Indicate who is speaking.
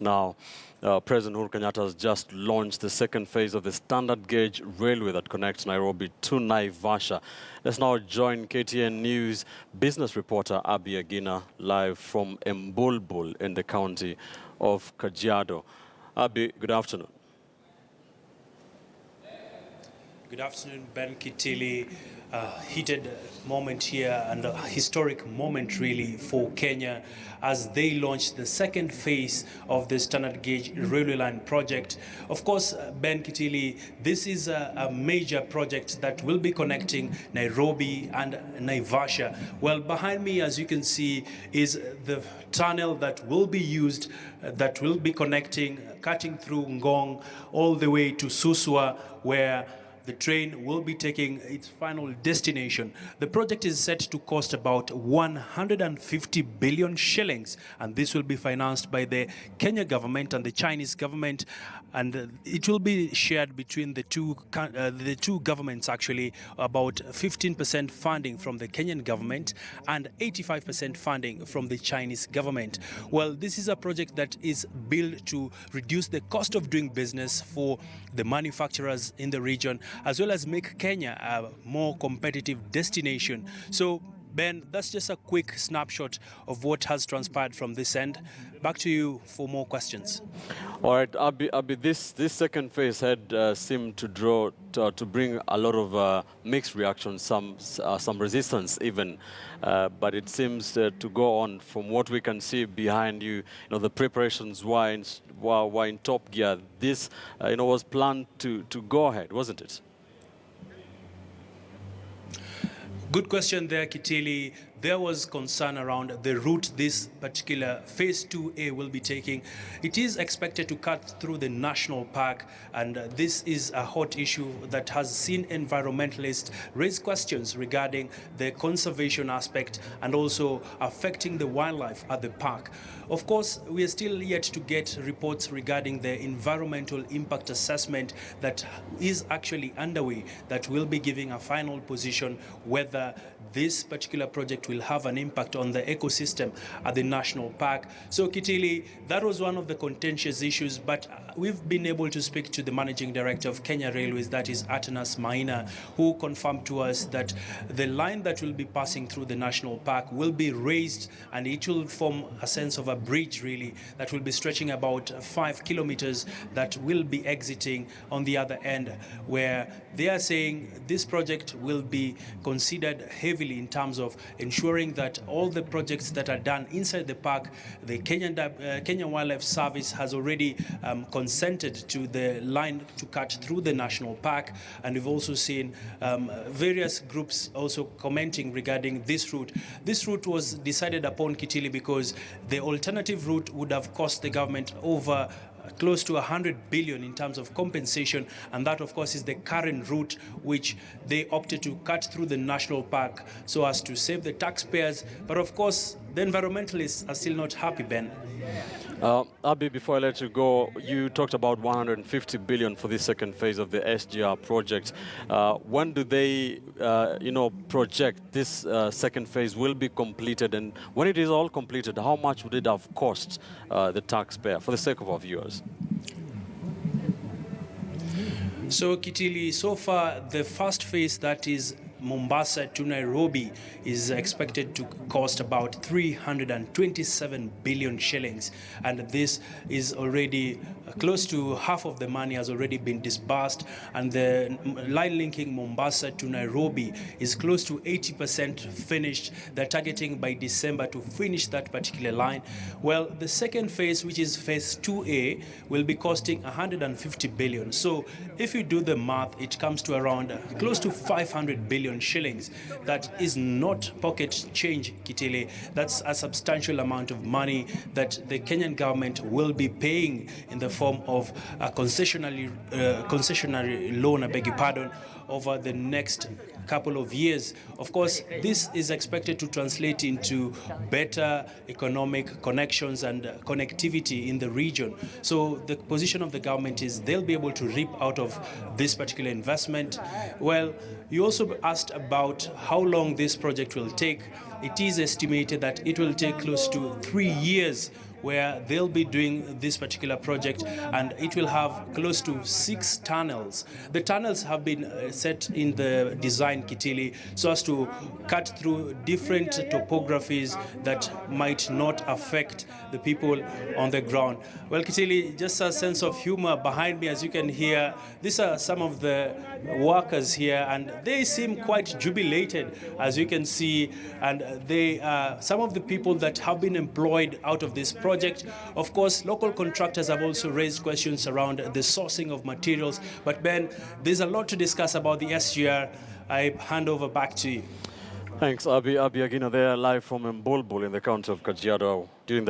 Speaker 1: Now, President Uhuru Kenyatta has just launched the second phase of the standard gauge railway that connects Nairobi to Naivasha. Let's now join KTN News business reporter Abi Agina live from Mbulbul in the county of Kajiado. Abi, good afternoon.
Speaker 2: Good afternoon, Ben Kitili. Heated moment here and a historic moment really for Kenya as they launch the second phase of the standard gauge railway line project. Of course, Ben Kitili, this is a major project that will be connecting Nairobi and Naivasha. Well, behind me, as you can see, is the tunnel that will be used, that will be connecting, cutting through Ngong all the way to Suswa, where the train will be taking its final destination. The project is set to cost about 150 billion shillings, and this will be financed by the Kenya government and the Chinese government, and it will be shared between the two governments actually, about 15% funding from the Kenyan government and 85% funding from the Chinese government. Well, this is a project that is built to reduce the cost of doing business for the manufacturers in the region, as well as make Kenya a more competitive destination. So, Ben, that's just a quick snapshot of what has transpired from this end. Back to you for more questions.
Speaker 1: All right, Abi, this second phase had seemed to bring a lot of mixed reactions, some resistance even, but it seems to go on. From what we can see behind you, the preparations were in top gear. This, was planned to go ahead, wasn't it?
Speaker 2: Good question there, Kitili. There was concern around the route this particular phase 2A will be taking. It is expected to cut through the national park, and this is a hot issue that has seen environmentalists raise questions regarding the conservation aspect and also affecting the wildlife at the park. Of course, we are still yet to get reports regarding the environmental impact assessment that is actually underway, that will be giving a final position whether this particular project will have an impact on the ecosystem at the national park. So Kitili, that was one of the contentious issues, but we've been able to speak to the managing director of Kenya Railways, that is Atanas Maina, who confirmed to us that the line that will be passing through the national park will be raised, and it will form a sense of a bridge really that will be stretching about 5 kilometers that will be exiting on the other end, where they are saying this project will be considered heavily in terms of ensuring that all the projects that are done inside the park, the Kenya Wildlife Service has already consented to the line to cut through the national park, and we've also seen various groups also commenting regarding this route. This route was decided upon, Kitili, because the alternative route would have cost the government over close to 100 billion in terms of compensation, and that of course is the current route which they opted to cut through the national park so as to save the taxpayers. But of course the environmentalists are still not happy, Ben.
Speaker 1: Abi, before I let you go, you talked about 150 billion for this second phase of the SGR project. When do they, project this second phase will be completed? And when it is all completed, how much would it have cost the taxpayer, for the sake of our viewers?
Speaker 2: So Kitili, so far the first phase, that is Mombasa to Nairobi, is expected to cost about 327 billion shillings, and this is already close to half of the money has already been disbursed, and the line linking Mombasa to Nairobi is close to 80% finished. They're targeting by December to finish that particular line. Well, the second phase, which is phase 2A, will be costing 150 billion. So if you do the math, it comes to around close to 500 billion shillings. That is not pocket change, Kitile. That's a substantial amount of money that the Kenyan government will be paying in the form of a concessionary loan, I beg your pardon, over the next couple of years. Of course, this is expected to translate into better economic connections and connectivity in the region. So the position of the government is they'll be able to reap out of this particular investment. Well, you also asked about how long this project will take. It is estimated that it will take close to 3 years where they'll be doing this particular project, and it will have close to 6 tunnels. The tunnels have been set in the design, Kitili, so as to cut through different topographies that might not affect the people on the ground. Well, Kitili, just a sense of humor behind me, as you can hear. These are some of the workers here, and they seem quite jubilated, as you can see, and they are some of the people that have been employed out of this project. Of course, local contractors have also raised questions around the sourcing of materials. But Ben, there's a lot to discuss about the SGR. I hand over back to you.
Speaker 1: Thanks, Abi Agina there, live from Mbulbul in the county of Kajiado during the